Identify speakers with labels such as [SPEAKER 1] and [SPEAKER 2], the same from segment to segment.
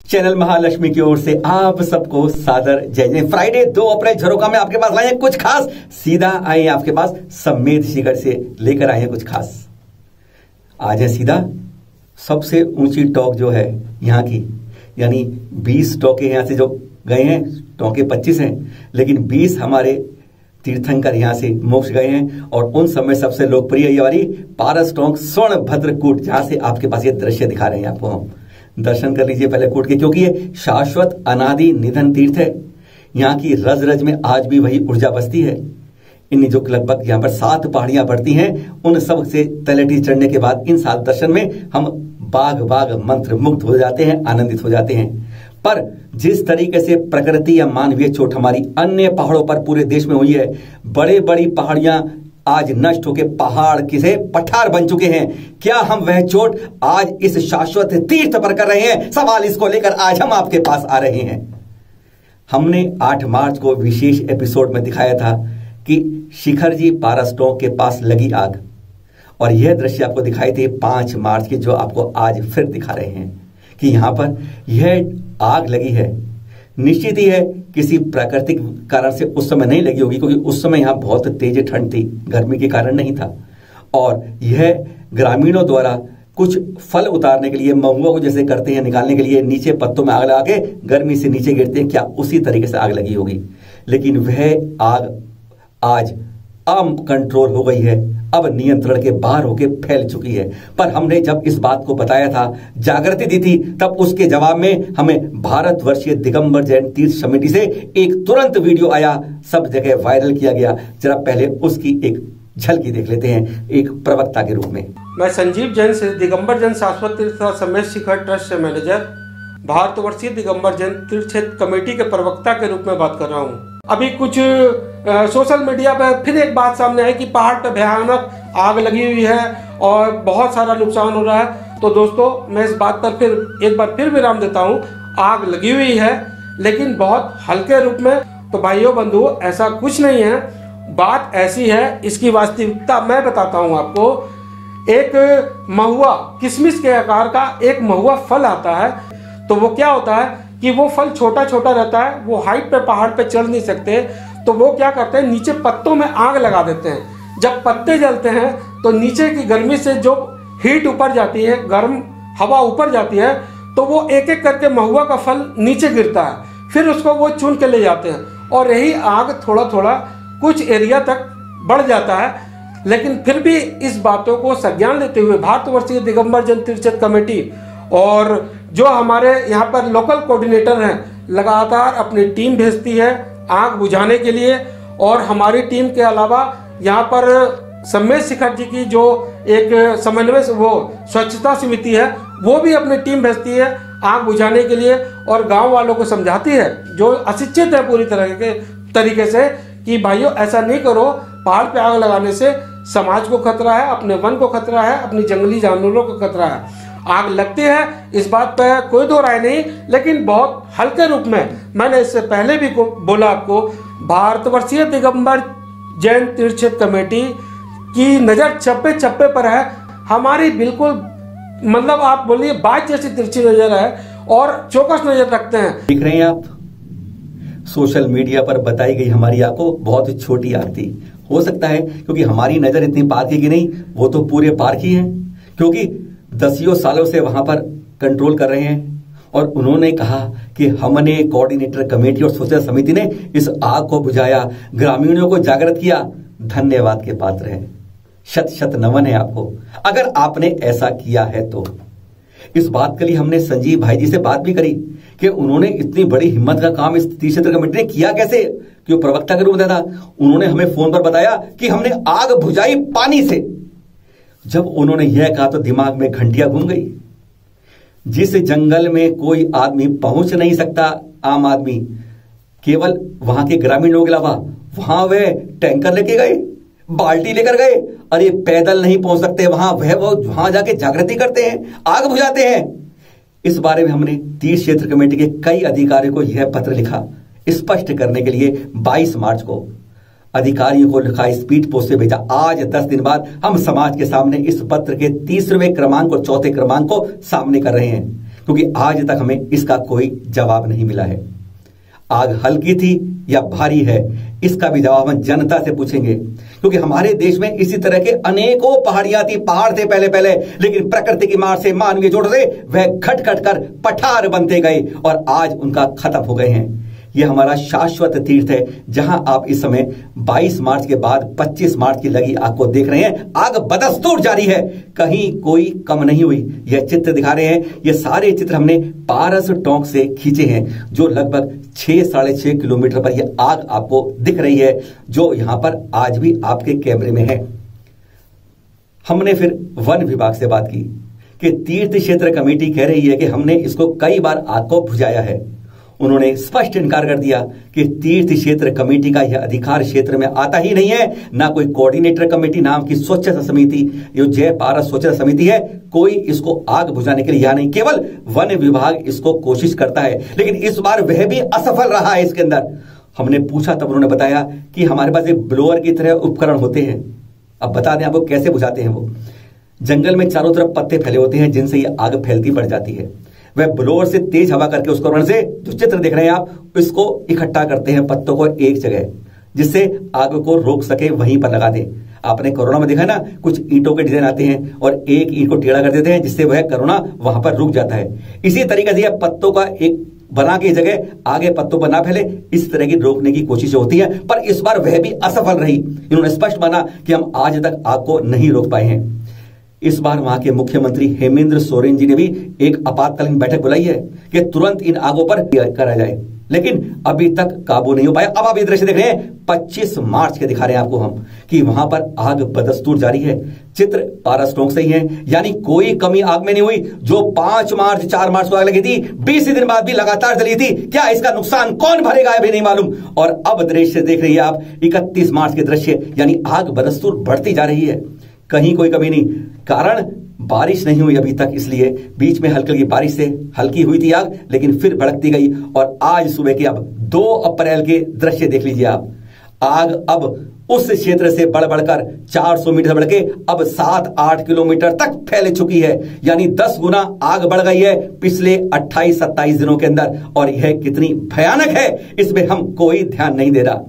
[SPEAKER 1] Channel Mahalakshmi की ओर से आप सबको सादर जय जय। फ्राइडे 2 अप्रैल झरोखा में आपके पास लाए हैं कुछ खास। सीधा आए हैं आपके पास सम्मेद शिखर से लेकर आए हैं कुछ खास। आज है सीधा सबसे ऊंची टॉक जो है यहाँ की, यानी 20 टॉके यहाँ से जो गए हैं, टॉके 25 हैं, लेकिन 20 हमारे तीर्थंकर यहाँ से मोक्ष गए हैं। और उन समय सबसे लोकप्रिय ये वाली पारस टोंक स्वर्ण भद्रकूट, जहां से आपके पास ये दृश्य दिखा रहे हैं आपको हम। दर्शन कर लीजिए पहले कूट के, क्योंकि ये शाश्वत अनादि निधन तीर्थ है। यहाँ की रज रज में आज भी वही ऊर्जा बसती है। इन जो लगभग यहाँ पर 7 पहाड़ियां पड़ती हैं, उन सब से तलहटी चढ़ने के बाद इन 7 दर्शन में हम बाग बाग मंत्र मुग्ध हो जाते हैं, आनंदित हो जाते हैं। पर जिस तरीके से प्रकृति या मानवीय चोट हमारी अन्य पहाड़ों पर पूरे देश में हुई है, बड़े बड़ी पहाड़ियां आज नष्ट होकर पहाड़ किसे पठार बन चुके हैं। क्या हम वह चोट आज इस शाश्वत तीर्थ पर कर रहे हैं? सवाल इसको लेकर आज हम आपके पास आ रहे हैं। हमने 8 मार्च को विशेष एपिसोड में दिखाया था कि शिखर जी पारस टोंक के पास लगी आग, और यह दृश्य आपको दिखाई थे 5 मार्च की, जो आपको आज फिर दिखा रहे हैं कि यहां पर यह आग लगी है। निश्चित ही है किसी प्राकृतिक कारण से उस समय नहीं लगी होगी, क्योंकि उस समय यहां बहुत तेज ठंड थी, गर्मी के कारण नहीं था। और यह ग्रामीणों द्वारा कुछ फल उतारने के लिए, महुआ को जैसे करते हैं निकालने के लिए, नीचे पत्तों में आग लगा के गर्मी से नीचे गिरते हैं, क्या उसी तरीके से आग लगी होगी। लेकिन वह आग आज अनकंट्रोल हो गई है, अब नियंत्रण के बाहर होकर फैल चुकी है। पर हमने जब इस बात को बताया था, जागृति दी थी, तब उसके जवाब में हमें भारतवर्षीय दिगंबर जैन तीर्थ समिति से एक तुरंत वीडियो आया, सब जगह वायरल किया गया। जरा पहले उसकी एक झलकी देख लेते हैं एक प्रवक्ता के रूप में।
[SPEAKER 2] मैं संजीव जैन से दिगंबर जैन शाश्वत तीर्थ सम्मेद शिखर ट्रस्ट से मैनेजर, भारतवर्षीय दिगंबर जैन तीर्थ क्षेत्र कमेटी के प्रवक्ता के रूप में बात कर रहा हूँ। अभी कुछ सोशल मीडिया पर फिर एक बात सामने आई कि पहाड़ पर भयानक आग लगी हुई है और बहुत सारा नुकसान हो रहा है। तो दोस्तों, मैं इस बात पर फिर एक बार फिर विराम देता हूँ। आग लगी हुई है, लेकिन बहुत हल्के रूप में। तो भाइयों बंधुओं, ऐसा कुछ नहीं है। बात ऐसी है, इसकी वास्तविकता मैं बताता हूँ आपको। एक महुआ, किशमिश के आकार का एक महुआ फल आता है। तो वो क्या होता है कि वो फल छोटा छोटा रहता है, वो हाइट पे पहाड़ पे चढ़ नहीं सकते। तो वो क्या करते हैं, नीचे पत्तों में आग लगा देते हैं। जब पत्ते जलते हैं तो नीचे की गर्मी से जो हीट ऊपर जाती है, गर्म हवा ऊपर जाती है, तो वो एक एक करके महुआ का फल नीचे गिरता है। फिर उसको वो चुन के ले जाते हैं, और यही आग थोड़ा थोड़ा कुछ एरिया तक बढ़ जाता है। लेकिन फिर भी इस बातों को संज्ञान लेते हुए भारतवर्षीय दिगंबर जैन तीर्थ क्षेत्र कमेटी और जो हमारे यहाँ पर लोकल कोऑर्डिनेटर हैं, लगातार अपनी टीम भेजती है आग बुझाने के लिए। और हमारी टीम के अलावा यहाँ पर सम्मेद शिखर जी की जो एक समन्वय वो स्वच्छता समिति है, वो भी अपनी टीम भेजती है आग बुझाने के लिए, और गांव वालों को समझाती है जो अशिक्षित है पूरी तरह के तरीके से कि भाइयों ऐसा नहीं करो। पहाड़ पे आग लगाने से समाज को खतरा है, अपने वन को खतरा है, अपनी जंगली जानवरों को खतरा है। आग लगती है, इस बात पर कोई दो राय नहीं, लेकिन बहुत हल्के रूप में। मैंने इससे पहले भी बोला आपको, भारतवर्षीय दिगंबर जैन तीर्थ क्षेत्र कमेटी की नज़र चप्पे चप्पे पर है। हमारी बिल्कुल मतलब आप बोलिए बात जैसी तिरछी नजर है, और चौकस नजर रखते हैं।
[SPEAKER 1] देख रहे हैं आप, सोशल मीडिया पर बताई गई हमारी आग को बहुत ही छोटी आग थी। हो सकता है क्योंकि हमारी नजर इतनी पारखी की नहीं, वो तो पूरे पारखी है, क्योंकि 10 सालों से वहां पर कंट्रोल कर रहे हैं। और उन्होंने कहा कि हमने कोऑर्डिनेटर कमेटी और सोशल समिति ने इस आग को बुझाया, ग्रामीणों को जागृत किया। धन्यवाद के पात्र है, शत शत नमन है आपको, अगर आपने ऐसा किया है तो। इस बात के लिए हमने संजीव भाई जी से बात भी करी कि उन्होंने इतनी बड़ी हिम्मत का काम इस तीर्थ क्षेत्र कमेटी ने किया कैसे, कि वो प्रवक्ता के रूप में था। उन्होंने हमें फोन पर बताया कि हमने आग बुझाई पानी से। जब उन्होंने यह कहा तो दिमाग में घंटियां घूम गई। जिस जंगल में कोई आदमी पहुंच नहीं सकता, आम आदमी, केवल वहां के ग्रामीण लोगों के अलावा, वहां वे टैंकर लेके गए, बाल्टी लेकर गए। अरे पैदल नहीं पहुंच सकते वहां, वो वहां जाके जागृति करते हैं, आग बुझाते हैं। इस बारे में हमने तीर्थ क्षेत्र कमेटी के कई अधिकारियों को यह पत्र लिखा, स्पष्ट करने के लिए 22 मार्च को अधिकारियों को लिखा, स्पीड पोस्ट से भेजा। आज 10 दिन बाद हम समाज के सामने इस पत्र के 3वें क्रमांक और 4थे क्रमांक को सामने कर रहे हैं, क्योंकि आज तक हमें इसका कोई जवाब नहीं मिला है। आग हल्की थी या भारी है, इसका भी जवाब हम जनता से पूछेंगे, क्योंकि हमारे देश में इसी तरह के अनेकों पहाड़ियां थी, पहाड़ थे पहले, लेकिन प्रकृति की मार से, मानवीय जोड़ से वह घट घट कर पठार बनते गए और आज उनका खत्म हो गए हैं। यह हमारा शाश्वत तीर्थ है, जहां आप इस समय 22 मार्च के बाद 25 मार्च की लगी आग को देख रहे हैं। आग बदस्तूर जारी है, कहीं कोई कम नहीं हुई। यह चित्र दिखा रहे हैं, ये सारे चित्र हमने पारस टोंक से खींचे हैं, जो लगभग 6-6.5 किलोमीटर पर यह आग आपको दिख रही है, जो यहां पर आज भी आपके कैमरे में है। हमने फिर वन विभाग से बात की कि तीर्थ क्षेत्र कमेटी कह रही है कि हमने इसको कई बार आग को बुझाया है। उन्होंने स्पष्ट इनकार कर दिया कि तीर्थ क्षेत्र कमेटी का यह अधिकार क्षेत्र में आता ही नहीं है। ना कोई कोऑर्डिनेटर कमेटी नाम की स्वच्छता समिति, जो जय पारस स्वच्छता समिति है, कोई इसको आग बुझाने के लिए यहां नहीं, केवल वन विभाग इसको कोशिश करता है, लेकिन इस बार वह भी असफल रहा है। इसके अंदर हमने पूछा तब उन्होंने बताया कि हमारे पास एक ब्लोअर की तरह उपकरण होते हैं। अब बता दें आपको कैसे बुझाते हैं। वो जंगल में चारों तरफ पत्ते फैले होते हैं, जिनसे ये आग फैलती बढ़ जाती है। वह ब्लोअर से तेज हवा करके उस उपकरण से, जो चित्र देख रहे हैं आप, इसको इकट्ठा करते हैं पत्तों को एक जगह, जिससे आग को रोक सके, वहीं पर लगा दें। आपने कोरोना में देखा ना, कुछ ईंटों के डिजाइन आते हैं और एक ईंट को टेढ़ा कर देते हैं, जिससे वह कोरोना वहां पर रुक जाता है। इसी तरीके से यह पत्तों का एक बना के जगह आगे पत्तों पर ना फैले, इस तरह की रोकने की कोशिश होती है, पर इस बार वह भी असफल रही। इन्होंने स्पष्ट माना कि हम आज तक आग को नहीं रोक पाए हैं। इस बार वहां के मुख्यमंत्री हेमंत सोरेन जी ने भी एक आपातकालीन बैठक बुलाई है कि तुरंत इन आगों पर करा जाए, लेकिन अभी तक काबू नहीं हो पाया। अब आप ये दृश्य देख रहे हैं, 25 मार्च के दिखा रहे हैं आपको हम, कि वहां पर आग बदस्तूर जारी है। चित्र पारस टोंक से ही है, यानी कोई कमी आग में नहीं हुई। जो 5 मार्च 4 मार्च को आग लगी थी, 20 दिन बाद भी लगातार जली थी। क्या इसका नुकसान कौन भरेगा अभी नहीं मालूम। और अब दृश्य देख रही है आप, 31 मार्च के दृश्य, यानी आग बदस्तूर बढ़ती जा रही है, कहीं कोई कमी नहीं। कारण बारिश नहीं हुई अभी तक, इसलिए बीच में हल्की बारिश से हल्की हुई थी आग, लेकिन फिर भड़कती गई। और आज सुबह के अब 2 अप्रैल के दृश्य देख लीजिए आप। आग अब उस क्षेत्र से बढ़कर 400 मीटर बढ़ के अब 7-8 किलोमीटर तक फैल चुकी है, यानी 10 गुना आग बढ़ गई है पिछले 28-27 दिनों के अंदर। और यह कितनी भयानक है, इसमें हम कोई ध्यान नहीं दे रहा।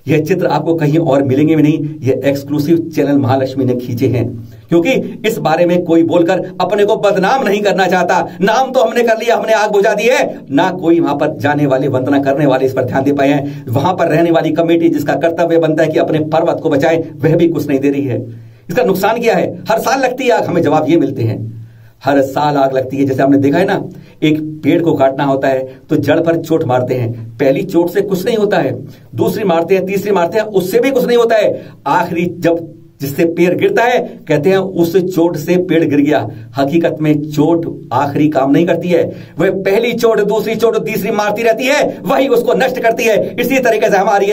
[SPEAKER 1] यह चित्र आपको कहीं और मिलेंगे भी नहीं, यह एक्सक्लूसिव चैनल महालक्ष्मी ने खींचे हैं, क्योंकि इस बारे में कोई बोलकर अपने को बदनाम नहीं करना चाहता। नाम तो हमने कर लिया, हमने आग बुझा दी है, ना कोई वहां पर जाने वाले, वंदना करने वाले इस पर ध्यान दे पाए हैं। वहां पर रहने वाली कमेटी, जिसका कर्तव्य बनता है कि अपने पर्वत को बचाए, वह भी कुछ नहीं दे रही है। इसका नुकसान क्या है? हर साल लगती है आग, हमें जवाब ये मिलते हैं, हर साल आग लगती है। जैसे आपने देखा है ना, एक पेड़ को काटना होता है तो जड़ पर चोट मारते हैं, पहली चोट से कुछ नहीं होता है, दूसरी मारते हैं, तीसरी मारते हैं, उससे भी कुछ नहीं होता है, आखिरी जब जिससे पेड़ गिरता है कहते हैं उस चोट से पेड़ गिर गया। हकीकत में चोट आखिरी काम नहीं करती है, वह पहली चोट, दूसरी चोट, तीसरी मारती रहती है, वही उसको नष्ट करती है। इसी तरीके से हमारी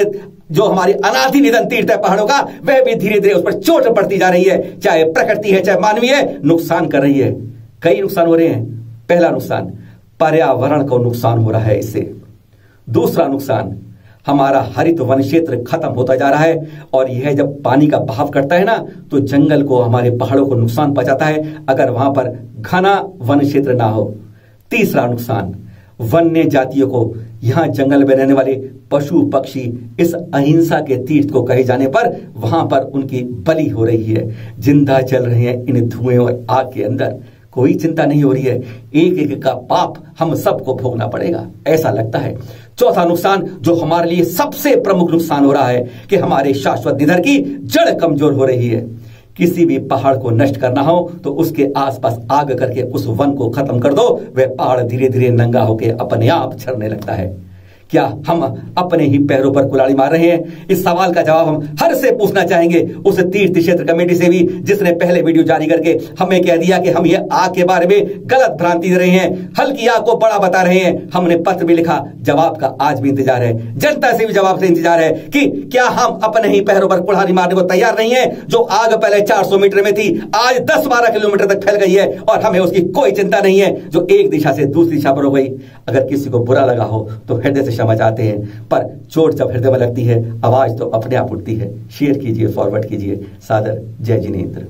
[SPEAKER 1] जो हमारी अनादि निधन तीर्थ है पहाड़ों का, वह भी धीरे धीरे उस पर चोट पड़ती जा रही है, चाहे प्रकृति है चाहे मानवीय है, नुकसान कर रही है। कई नुकसान हो रहे हैं। पहला नुकसान, पर्यावरण को नुकसान हो रहा है इससे। दूसरा नुकसान, हमारा हरित वन क्षेत्र खत्म होता जा रहा है, और यह जब पानी का बहाव करता है ना, तो जंगल को, हमारे पहाड़ों को नुकसान पहुंचाता है, अगर वहां पर घना वन क्षेत्र ना हो। तीसरा नुकसान, वन्य जातियों को, यहां जंगल में रहने वाले पशु पक्षी इस अहिंसा के तीर्थ को कहे जाने पर वहां पर उनकी बलि हो रही है, जिंदा जल रहे हैं इन धुएं और आग के अंदर। कोई चिंता नहीं हो रही है, एक एक का पाप हम सबको भोगना पड़ेगा, ऐसा लगता है। चौथा नुकसान, जो हमारे लिए सबसे प्रमुख नुकसान हो रहा है, कि हमारे शाश्वत निधन की जड़ कमजोर हो रही है। किसी भी पहाड़ को नष्ट करना हो तो उसके आसपास आग करके उस वन को खत्म कर दो, वह पहाड़ धीरे धीरे नंगा होकर अपने आप झरने लगता है। क्या हम अपने ही पैरों पर कुल्हाड़ी मार रहे हैं? इस सवाल का जवाब हम हर से पूछना चाहेंगे, उस तीर्थ क्षेत्र कमेटी से भी, जिसने पहले वीडियो जारी करके हमें कह दिया कि हम ये आग के बारे में गलत भ्रांति दे रहे हैं, हल्की आग को बड़ा बता रहे हैं। हमने पत्र भी लिखा, जवाब का आज भी इंतजार है, जनता से भी जवाब से इंतजार है कि क्या हम अपने ही पैरों पर कुल्हाड़ी मारने को तैयार नहीं है? जो आग पहले 400 मीटर में थी, आज 10-12 किलोमीटर तक फैल गई है, और हमें उसकी कोई चिंता नहीं है, जो एक दिशा से दूसरी दिशा पर हो गई। अगर किसी को बुरा लगा हो तो हृदय से क्षमा चाहते हैं, पर चोट जब हृदय में लगती है, आवाज तो अपने आप उठती है। शेयर कीजिए, फॉरवर्ड कीजिए। सादर जय जिनेंद्र।